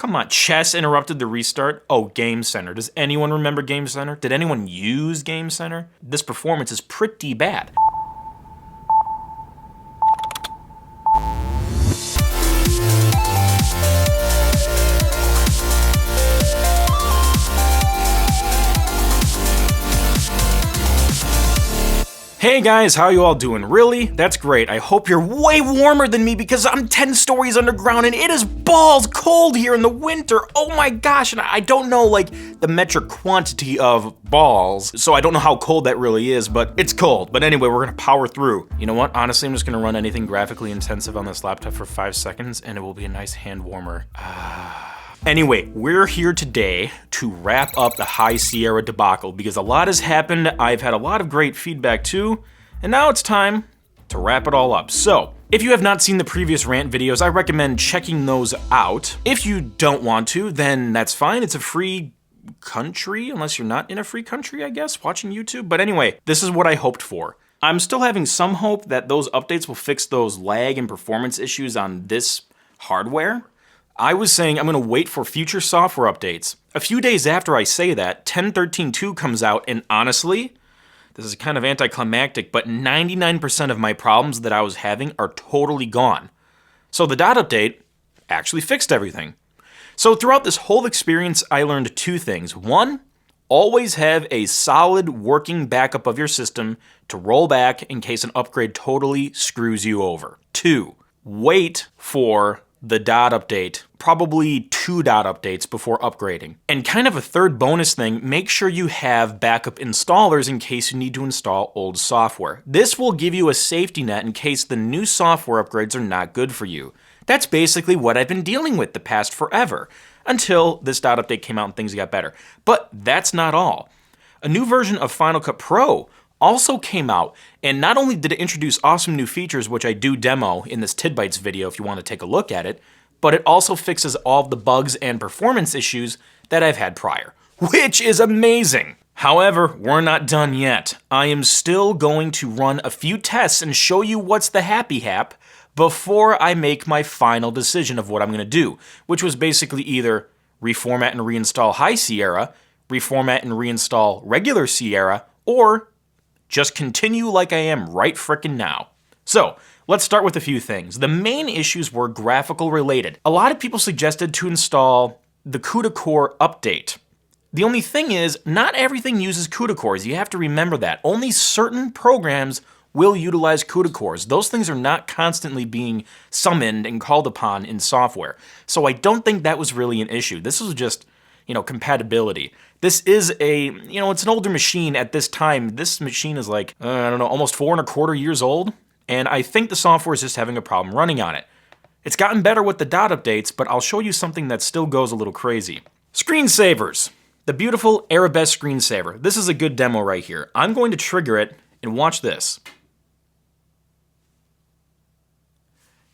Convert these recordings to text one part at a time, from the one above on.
come on. Chess interrupted the restart. Oh, Game Center. Does anyone remember Game Center? Did anyone use Game Center? This performance is pretty bad. Hey guys, how you all doing? Really? That's great. I hope you're way warmer than me because I'm 10 stories underground and it is balls cold here in the winter. Oh my gosh, and I don't know like the metric quantity of balls, so I don't know how cold that really is, but it's cold. But anyway, we're gonna power through. You know what? Honestly, I'm just gonna run anything graphically intensive on this laptop for 5 seconds and it will be a nice hand warmer. Anyway, we're here today to wrap up the High Sierra debacle because a lot has happened. I've had a lot of great feedback too, and now it's time to wrap it all up. So, if you have not seen the previous rant videos, I recommend checking those out. If you don't want to, then that's fine. It's a free country, unless you're not in a free country, I guess, watching YouTube. But anyway, this is what I hoped for. I'm still having some hope that those updates will fix those lag and performance issues on this hardware. I was saying I'm going to wait for future software updates. A few days after I say that, 10.13.2 comes out, and honestly, this is kind of anticlimactic, but 99% of my problems that I was having are totally gone. So the dot update actually fixed everything. So throughout this whole experience, I learned 2 things. 1, always have a solid working backup of your system to roll back in case an upgrade totally screws you over. 2, wait for the dot update, probably 2 dot updates before upgrading. And kind of a third bonus thing, make sure you have backup installers in case you need to install old software. This will give you a safety net in case the new software upgrades are not good for you. That's basically what I've been dealing with the past forever, until this dot update came out and things got better. But that's not all. A new version of Final Cut Pro also came out, and not only did it introduce awesome new features, which I do demo in this Tidbytes video if you want to take a look at it, but it also fixes all of the bugs and performance issues that I've had prior, which is amazing. However, we're not done yet. I am still going to run a few tests and show you what's the happy hap before I make my final decision of what I'm going to do, which was basically either reformat and reinstall High Sierra, reformat and reinstall regular Sierra, or just continue like I am right frickin' now. So, let's start with a few things. The main issues were graphical related. A lot of people suggested to install the CUDA Core update. The only thing is, not everything uses CUDA cores. You have to remember that. Only certain programs will utilize CUDA cores. Those things are not constantly being summoned and called upon in software. So I don't think that was really an issue. This was just, compatibility. This is it's an older machine at this time. This machine is like, almost 4.25 years old. And I think the software is just having a problem running on it. It's gotten better with the dot updates, but I'll show you something that still goes a little crazy. Screensavers. The beautiful Arabesque screensaver. This is a good demo right here. I'm going to trigger it and watch this.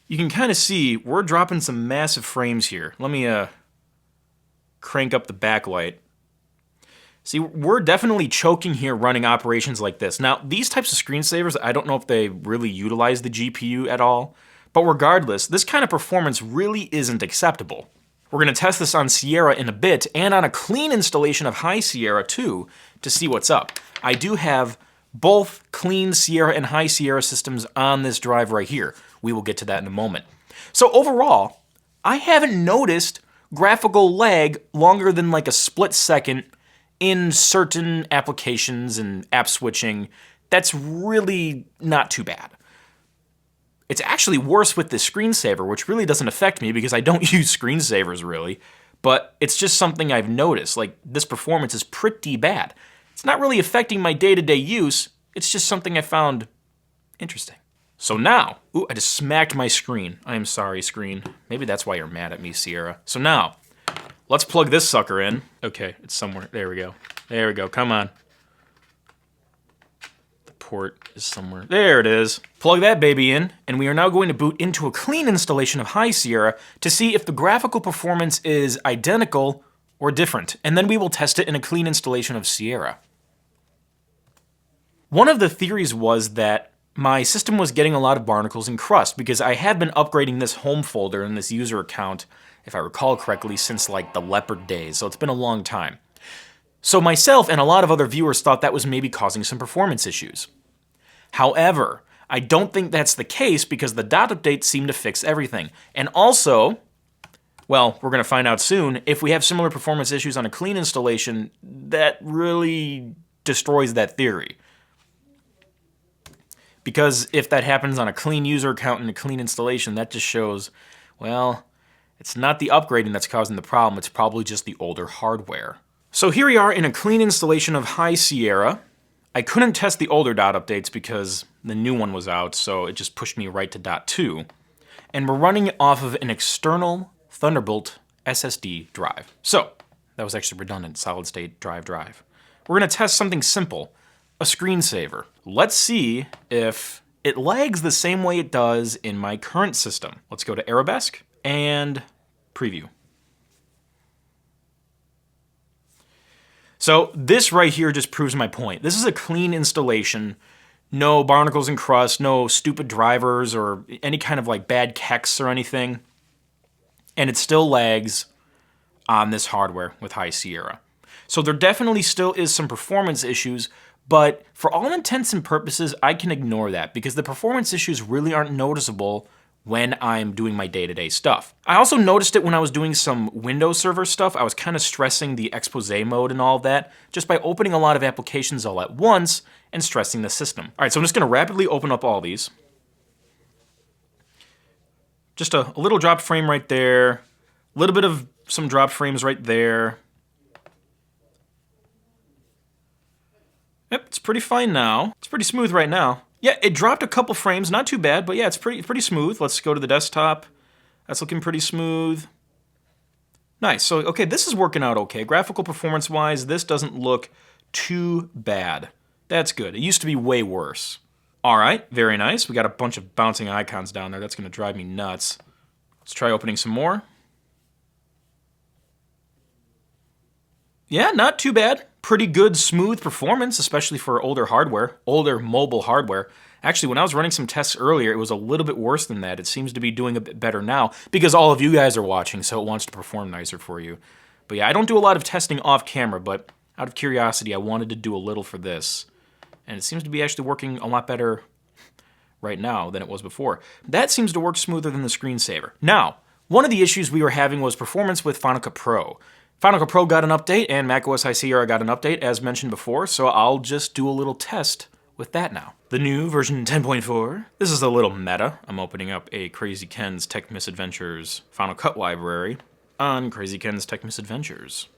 You can kind of see we're dropping some massive frames here. Let me crank up the backlight. See, we're definitely choking here running operations like this. Now, these types of screensavers, I don't know if they really utilize the GPU at all, but regardless, this kind of performance really isn't acceptable. We're going to test this on Sierra in a bit, and on a clean installation of High Sierra too, to see what's up. I do have both clean Sierra and High Sierra systems on this drive right here. We will get to that in a moment. So overall, I haven't noticed graphical lag longer than like a split second in certain applications and app switching. That's really not too bad. It's actually worse with the screensaver, which really doesn't affect me because I don't use screensavers really, but it's just something I've noticed. Like, this performance is pretty bad. It's not really affecting my day-to-day use, it's just something I found interesting. So now, ooh, I just smacked my screen. I am sorry, screen. Maybe that's why you're mad at me, Sierra. So now, let's plug this sucker in. Okay, it's somewhere. There we go. There we go. Come on. The port is somewhere. There it is. Plug that baby in, and we are now going to boot into a clean installation of High Sierra to see if the graphical performance is identical or different, and then we will test it in a clean installation of Sierra. One of the theories was that my system was getting a lot of barnacles and crust because I have been upgrading this home folder and this user account if I recall correctly, since like the Leopard days, so it's been a long time. So myself and a lot of other viewers thought that was maybe causing some performance issues. However, I don't think that's the case because the dot updates seem to fix everything. And also, well, we're going to find out soon, if we have similar performance issues on a clean installation, that really destroys that theory. Because if that happens on a clean user account and a clean installation, that just shows, well, it's not the upgrading that's causing the problem, it's probably just the older hardware. So here we are in a clean installation of High Sierra. I couldn't test the older dot updates because the new one was out, so it just pushed me right to dot 2. And we're running it off of an external Thunderbolt SSD drive. So, that was actually redundant, solid state drive. We're gonna test something simple, a screensaver. Let's see if it lags the same way it does in my current system. Let's go to Arabesque and preview. So this right here just proves my point. This is a clean installation, no barnacles and crust, no stupid drivers or any kind of like bad kex or anything. And it still lags on this hardware with High Sierra. So there definitely still is some performance issues, but for all intents and purposes, I can ignore that because the performance issues really aren't noticeable when I'm doing my day-to-day stuff. I also noticed it when I was doing some Windows Server stuff. I was kind of stressing the expose mode and all of that just by opening a lot of applications all at once and stressing the system. All right, so I'm just gonna rapidly open up all these. Just a little drop frame right there, a little bit of some drop frames right there. Yep, it's pretty fine now. It's pretty smooth right now. Yeah, it dropped a couple frames, not too bad, but yeah, it's pretty smooth. Let's go to the desktop. That's looking pretty smooth. Nice, so okay, this is working out okay. Graphical performance-wise, this doesn't look too bad. That's good. It used to be way worse. All right, very nice. We got a bunch of bouncing icons down there. That's gonna drive me nuts. Let's try opening some more. Yeah, not too bad. Pretty good, smooth performance, especially for older hardware, older mobile hardware. Actually, when I was running some tests earlier, it was a little bit worse than that. It seems to be doing a bit better now because all of you guys are watching, so it wants to perform nicer for you. But yeah, I don't do a lot of testing off camera, but out of curiosity, I wanted to do a little for this. And it seems to be actually working a lot better right now than it was before. That seems to work smoother than the screensaver. Now, one of the issues we were having was performance with Final Cut Pro. Final Cut Pro got an update, and macOS High Sierra got an update, as mentioned before, so I'll just do a little test with that now. The new version 10.4. This is a little meta. I'm opening up a Krazy Ken's Tech Misadventures Final Cut library on Krazy Ken's Tech Misadventures.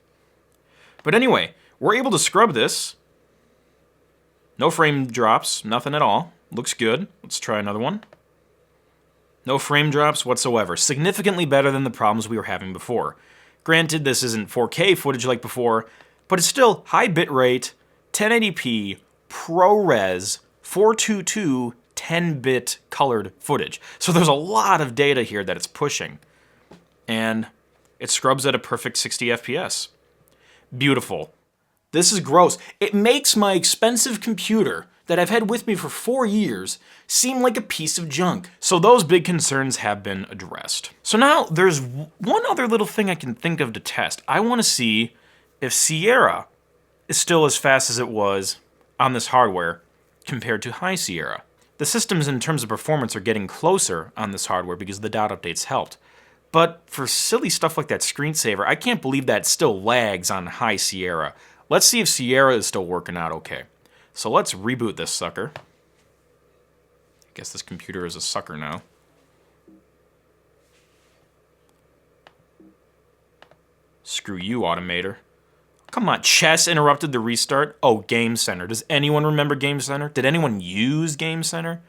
But anyway, we're able to scrub this. No frame drops, nothing at all. Looks good. Let's try another one. No frame drops whatsoever. Significantly better than the problems we were having before. Granted, this isn't 4K footage like before, but it's still high bitrate, 1080p, ProRes, 422, 10-bit colored footage. So there's a lot of data here that it's pushing. And it scrubs at a perfect 60 FPS. Beautiful. This is gross. It makes my expensive computer that I've had with me for 4 years seem like a piece of junk. So those big concerns have been addressed. So now there's one other little thing I can think of to test. I want to see if Sierra is still as fast as it was on this hardware compared to High Sierra. The systems in terms of performance are getting closer on this hardware because the dot updates helped. But for silly stuff like that screensaver, I can't believe that still lags on High Sierra. Let's see if Sierra is still working out okay. So let's reboot this sucker. I guess this computer is a sucker now. Screw you, Automator. Come on, chess interrupted the restart? Oh, Game Center. Does anyone remember Game Center? Did anyone use Game Center?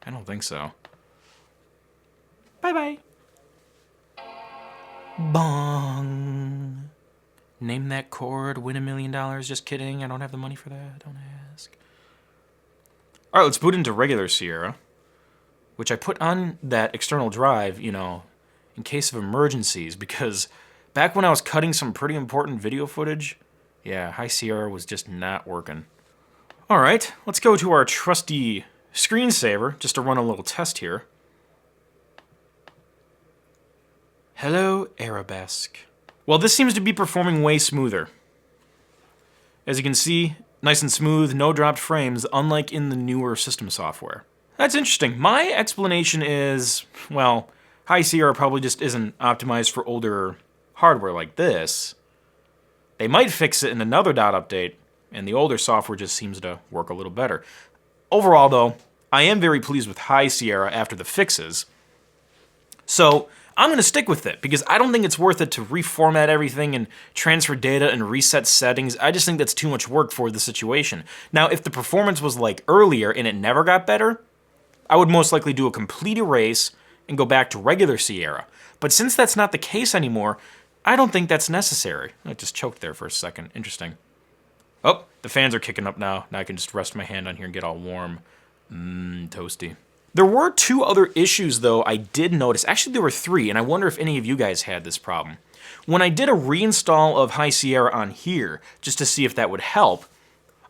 I don't think so. Bye-bye. Bong. Name that chord, win $1 million. Just kidding, I don't have the money for that. Don't ask. All right, let's boot into regular Sierra, which I put on that external drive, you know, in case of emergencies, because back when I was cutting some pretty important video footage, yeah, High Sierra was just not working. All right, let's go to our trusty screensaver just to run a little test here. Hello, Arabesque. Well, this seems to be performing way smoother. As you can see, nice and smooth, no dropped frames, unlike in the newer system software. That's interesting. My explanation is, well, High Sierra probably just isn't optimized for older hardware like this. They might fix it in another dot update, and the older software just seems to work a little better. Overall, though, I am very pleased with High Sierra after the fixes. So I'm going to stick with it because I don't think it's worth it to reformat everything and transfer data and reset settings. I just think that's too much work for the situation. Now, if the performance was like earlier and it never got better, I would most likely do a complete erase and go back to regular Sierra. But since that's not the case anymore, I don't think that's necessary. I just choked there for a second. Interesting. Oh, the fans are kicking up now. Now I can just rest my hand on here and get all warm. Toasty. There were 2 other issues, though, I did notice. Actually, there were 3, and I wonder if any of you guys had this problem. When I did a reinstall of High Sierra on here, just to see if that would help,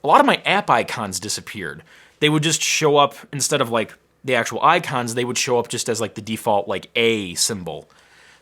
a lot of my app icons disappeared. They would just show up, instead of like the actual icons, they would show up just as like the default like A symbol.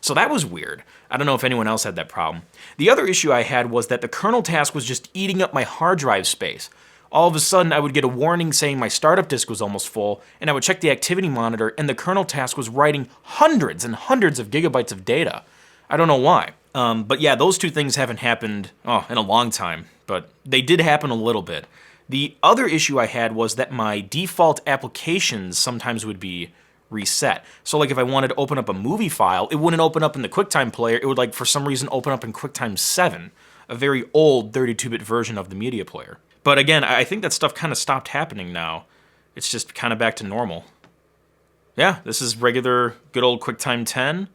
So that was weird. I don't know if anyone else had that problem. The other issue I had was that the kernel task was just eating up my hard drive space. All of a sudden, I would get a warning saying my startup disk was almost full, and I would check the activity monitor, and the kernel task was writing hundreds and hundreds of gigabytes of data. I don't know why. But yeah, those 2 things haven't happened in a long time, but they did happen a little bit. The other issue I had was that my default applications sometimes would be reset. So like if I wanted to open up a movie file, it wouldn't open up in the QuickTime player. It would like for some reason open up in QuickTime 7, a very old 32-bit version of the media player. But again, I think that stuff kind of stopped happening now. It's just kind of back to normal. Yeah, this is regular good old QuickTime 10.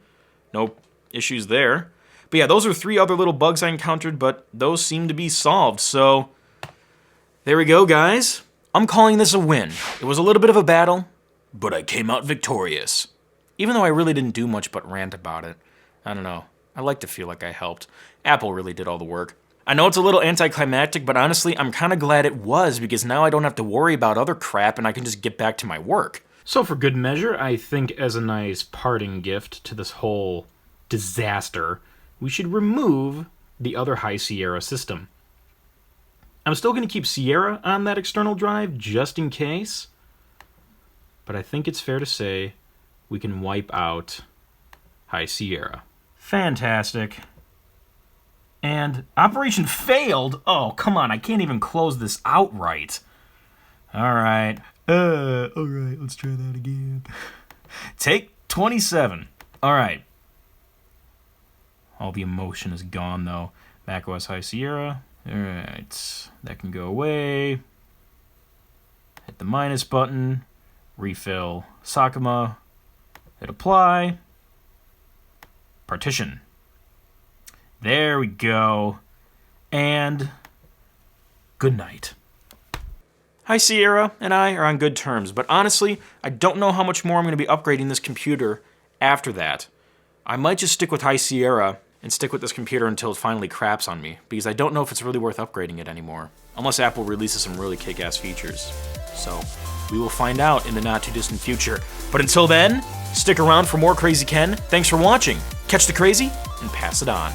No issues there. But yeah, those are 3 other little bugs I encountered, but those seem to be solved. So there we go, guys. I'm calling this a win. It was a little bit of a battle, but I came out victorious. Even though I really didn't do much but rant about it. I don't know. I like to feel like I helped. Apple really did all the work. I know it's a little anticlimactic, but honestly, I'm kind of glad it was because now I don't have to worry about other crap and I can just get back to my work. So for good measure, I think as a nice parting gift to this whole disaster, we should remove the other High Sierra system. I'm still going to keep Sierra on that external drive just in case, but I think it's fair to say we can wipe out High Sierra. Fantastic. And operation failed? Oh, come on, I can't even close this outright. Alright, let's try that again. Take 27. Alright. All the emotion is gone, though. macOS High Sierra. Alright, that can go away. Hit the minus button. Refill Sakuma. Hit apply. Partition. There we go. And good night. High Sierra and I are on good terms, but honestly, I don't know how much more I'm going to be upgrading this computer after that. I might just stick with High Sierra and stick with this computer until it finally craps on me, because I don't know if it's really worth upgrading it anymore, unless Apple releases some really kick-ass features. So, we will find out in the not-too-distant future. But until then, stick around for more Krazy Ken. Thanks for watching. Catch the crazy and pass it on.